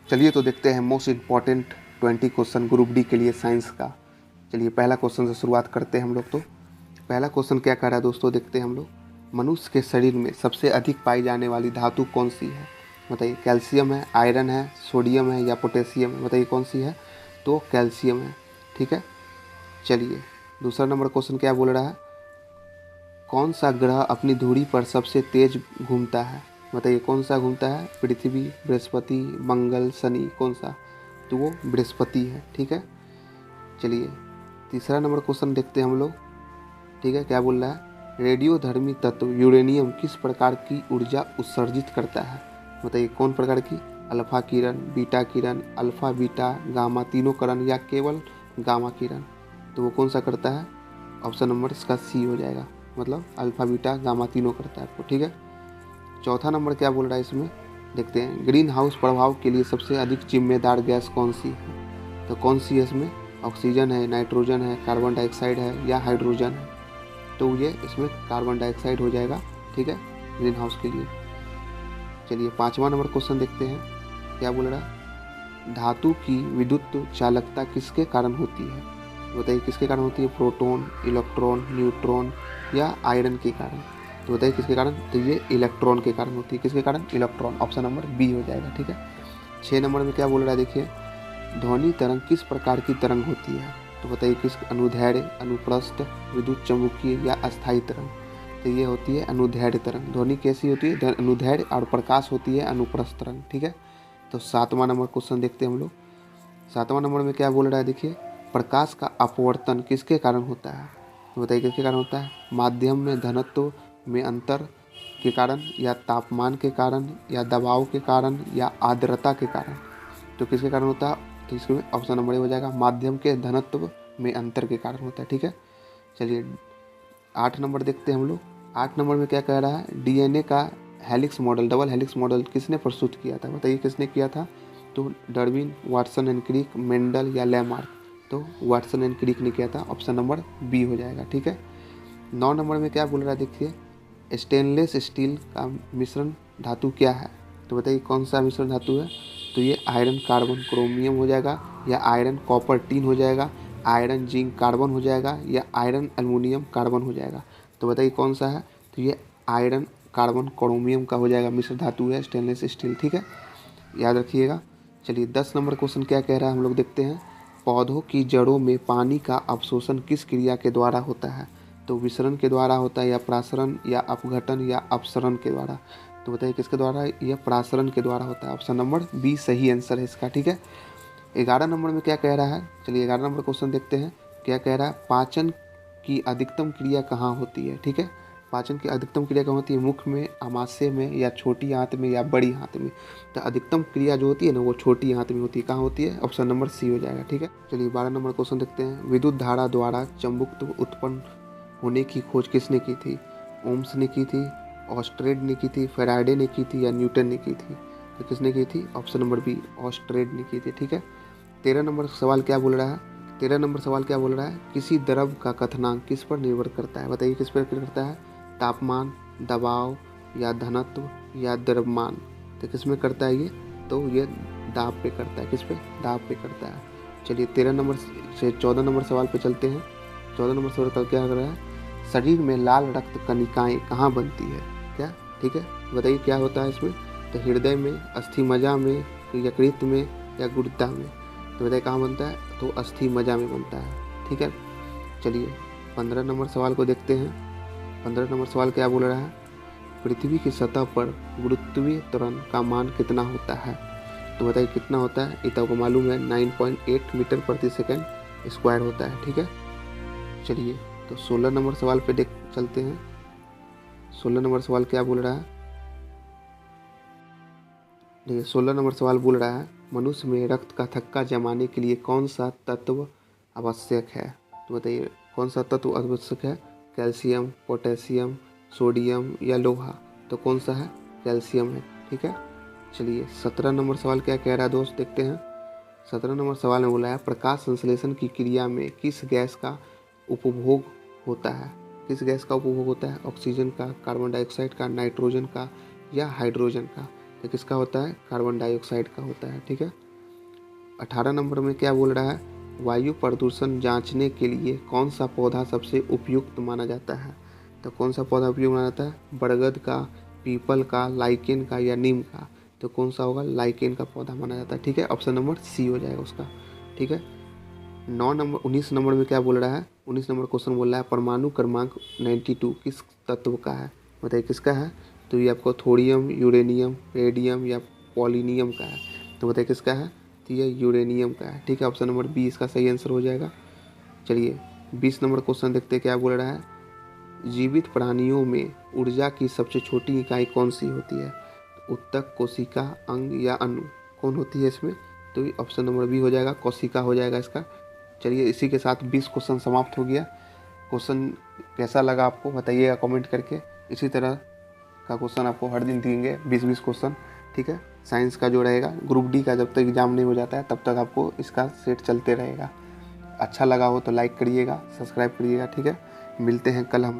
चलिए तो देखते हैं most important 20 question group D के लिए साइंस का। चलिए पहला क्वेश्चन से शुरुआत करते हैं हम लोग। तो पहला क्वेश्चन क्या कह रहा है दोस्तों, देखते हैं हम लोग। मनुष्य के शरीर में सबसे अधिक पाई जाने वाली धातु कौन सी है? बताइए, कैल्शियम है, आयरन है, सोडियम है या पोटेशियम है? बताइए कौन सी है? तो कैल्शियम है। ठीक है। चलिए दूसरा नंबर क्वेश्चन क्या बोल रहा है, कौन सा ग्रह अपनी धुरी पर सबसे तेज घूमता है? बताइए कौन सा घूमता है? पृथ्वी, बृहस्पति, मंगल, शनि, कौन सा? तो वो बृहस्पति है। ठीक है। चलिए तीसरा नंबर क्वेश्चन देखते हैं हम लोग। ठीक है, क्या बोल रहा है, रेडियोधर्मी तत्व यूरेनियम किस प्रकार की ऊर्जा उत्सर्जित करता है? बताइए कौन प्रकार की? अल्फा किरण, बीटा किरण, अल्फा बीटा गामा तीनों किरण या केवल गामा किरण? तो वो कौन सा करता है? ऑप्शन नंबर इसका सी हो जाएगा, मतलब अल्फा बीटा गामा तीनों करता है आपको। ठीक है। चौथा नंबर क्या बोल रहा है इसमें, देखते हैं। ग्रीन हाउस प्रभाव के लिए सबसे अधिक जिम्मेदार गैस कौन सी है? तो कौन सी है इसमें? ऑक्सीजन है, नाइट्रोजन है, कार्बन डाइऑक्साइड है या हाइड्रोजन है? तो ये इसमें कार्बन डाइऑक्साइड हो जाएगा। ठीक है, ग्रीन हाउस के लिए। चलिए पांचवा नंबर क्वेश्चन देखते हैं, क्या बोल रहा है, धातु की विद्युत चालकता किसके कारण होती है? बताइए किसके कारण होती है? प्रोटॉन, इलेक्ट्रॉन, न्यूट्रॉन या आयरन के कारण? तो बताइए किसके कारण? तो ये इलेक्ट्रॉन के कारण होती है। किसके कारण? इलेक्ट्रॉन। ऑप्शन नंबर बी हो जाएगा। ठीक है। 6 नंबर में क्या बोल रहा है, देखिए। ध्वनि तरंग किस प्रकार की तरंग होती है? तो बताइए किस? अनुदैर्ध्य, अनुप्रस्थ, विद्युत चुम्बकीय या अस्थायी तरंग? तो ये होती है अनुदैर्ध्य तरंग। ध्वनि कैसी होती है? अनुदैर्ध्य। और प्रकाश होती है अनुप्रस्थ तरंग। ठीक है। तो 7वां नंबर क्वेश्चन देखते हैं हम लोग। 7वां नंबर में क्या बोल रहा है, देखिए। प्रकाश का अपवर्तन किसके कारण होता है? तो बताइए किसके कारण होता है? माध्यम में घनत्व में अंतर के कारण या तापमान के कारण या दबाव के कारण या आर्द्रता के कारण? तो किसके कारण होता है? तो इसमें ऑप्शन नंबर ए हो जाएगा, माध्यम के घनत्व में अंतर के कारण होता है। ठीक है। चलिए 8 नंबर देखते हैं हम लोग। 8 नंबर में क्या कह रहा है, डीएनए का helix model, double helix model किसने प्रस्तुत किया था? बताइए किसने किया था? तो Darwin, Watson and Crick, Mendel या लैमार्क? तो वाटसन एंड क्रिक ने किया था। ऑप्शन नंबर बी हो जाएगा। ठीक है। 9 नंबर में क्या बोल रहा है, देखिए। स्टेनलेस स्टील का मिश्रण धातु क्या है? तो बताइए कौन सा मिश्रण धातु है? तो ये आयरन कार्बन क्रोमियम हो जाएगा या आयरन कॉपर टीन हो जाएगा, आयरन जिंक कार्बन हो जाएगा या आयरन एल्युमिनियम कार्बन हो जाएगा? तो बताइए कौन सा है? तो ये आयरन कार्बन क्रोमियम का हो जाएगा, मिश्र धातु है स्टेनलेस स्टील। ठीक है, याद रखिएगा। चलिए 10 नंबर क्वेश्चन क्या कह रहा है हम लोग देखते हैं। पौधों की जड़ों में पानी का अवशोषण किस क्रिया के द्वारा होता है? तो विसरण के द्वारा होता है या प्रासरण या अपघटन या अपसरण के द्वारा? तो बताइए किसके द्वारा? यह प्रासरण के द्वारा होता है। ऑप्शन नंबर बी सही आंसर है इसका। ठीक है। 11 नंबर में क्या कह रहा है, चलिए 11 नंबर क्वेश्चन देखते हैं। क्या कह रहा है, पाचन की अधिकतम क्रिया कहाँ होती है? ठीक है, पाचन की अधिकतम क्रिया कहाँ होती है? मुख में, आमाशय में या छोटी आंत में या बड़ी आंत में? तो अधिकतम क्रिया जो होती है ना, वो छोटी आंत में होती है। कहाँ होती है? ऑप्शन नंबर सी हो जाएगा। ठीक है। चलिए 12 नंबर क्वेश्चन देखते हैं। विद्युत धारा द्वारा चुंबकत्व उत्पन्न होने की खोज किसने की थी? ओम्स ने की थी, ऑस्ट्रेड ने की थी, फेराडे ने की थी या न्यूटन ने की थी? तो किसने की थी? ऑप्शन नंबर बी, ऑस्ट्रेड ने की थी। ठीक है। 13 नंबर सवाल क्या बोल रहा है? 13 नंबर सवाल क्या बोल रहा है, किसी द्रव का कथनांक किस पर निर्भर करता है? बताइए किस पर निर्भर करता है? तापमान, दबाव या घनत्व या द्रव्यमान? तो किस में करता है ये? तो ये दाब पे करता है। किस पे? दाब पे करता है। चलिए 13 नंबर से 14 नंबर सवाल पे चलते हैं। 14 नंबर सवाल का क्या कर रहा है, शरीर में लाल रक्त कणिकाएं कहाँ बनती है? क्या? ठीक है, बताइए क्या होता है इसमें? तो हृदय में, अस्थि मज्जा में, यकृत में या गुर्दा में? तो बताइए कहाँ बनता है? तो अस्थि मज्जा में बनता है। ठीक है। चलिए 15 नंबर सवाल को देखते हैं। 15 नंबर सवाल क्या बोल रहा है, पृथ्वी की सतह पर गुरुत्वीय त्वरण का मान कितना होता है? तो बताइए कितना होता है? ये तो आपको मालूम है, 9.8 मीटर प्रति सेकंड स्क्वायर होता है। ठीक है। चलिए तो 16 नंबर सवाल पे देख चलते हैं। 16 नंबर सवाल क्या बोल रहा है, देखिए 16 नंबर सवाल बोल रहा है, मनुष्य में रक्त का थक्का जमाने के लिए कौन सा तत्व आवश्यक है? तो बताइए कौन सा तत्व आवश्यक है? कैल्शियम, पोटेशियम, सोडियम या लोहा? तो कौन सा है? कैल्शियम है। ठीक है। चलिए 17 नंबर सवाल क्या कह रहा है दोस्त, देखते हैं। 17 नंबर सवाल में बोला है, प्रकाश संश्लेषण की क्रिया में किस गैस का उपभोग होता है? किस गैस का उपभोग होता है? ऑक्सीजन का, कार्बन डाइऑक्साइड का, नाइट्रोजन का या हाइड्रोजन का? ये किसका होता है? कार्बन डाइऑक्साइड का होता है। ठीक है। 18 नंबर में क्या बोल रहा है? वायु प्रदूषण जांचने के लिए कौन सा पौधा सबसे उपयुक्त माना जाता है? तो कौन सा पौधा उपयुक्त माना जाता है? बरगद का, पीपल का, लाइकेन का या नीम का? तो कौन सा होगा? लाइकेन का पौधा माना जाता है। ठीक है, ऑप्शन नंबर सी हो जाएगा उसका। ठीक है। 19 नंबर में क्या बोल रहा है? 19 नंबर क्वेश्चन बोल रहा है परमाणु क्रमांक 92 किस तत्व का है? बताइए किसका है? तो ये आपको थोरियम, यूरेनियम, रेडियम या पोलिनियम का है। तो बताइए किसका है? तो ये यूरेनियम का है। ठीक है, ऑप्शन नंबर बी इसका सही आंसर हो जाएगा। चलिए 20 नंबर क्वेश्चन देखते हैं क्या बोल रहा है। जीवित प्राणियों में ऊर्जा की सबसे छोटी इकाई कौन सी होती है? उत्तक, कोशिका, अंग या अणु? कौन होती है इसमें? तो ऑप्शन नंबर बी हो जाएगा, कोशिका हो जाएगा इसका। चलिए इसी के साथ 20 क्वेश्चन समाप्त हो गया। क्वेश्चन कैसा लगा आपको बताइएगा कमेंट करके। इसी तरह का क्वेश्चन आपको हर दिन देंगे 20-20 क्वेश्चन। ठीक है। साइंस का जो रहेगा ग्रुप डी का जब तक एग्जाम नहीं हो जाता है तब तक आपको इसका सेट चलते रहेगा। अच्छा लगा हो तो लाइक करिएगा, सब्सक्राइब करिएगा। ठीक है, मिलते हैं कल हम।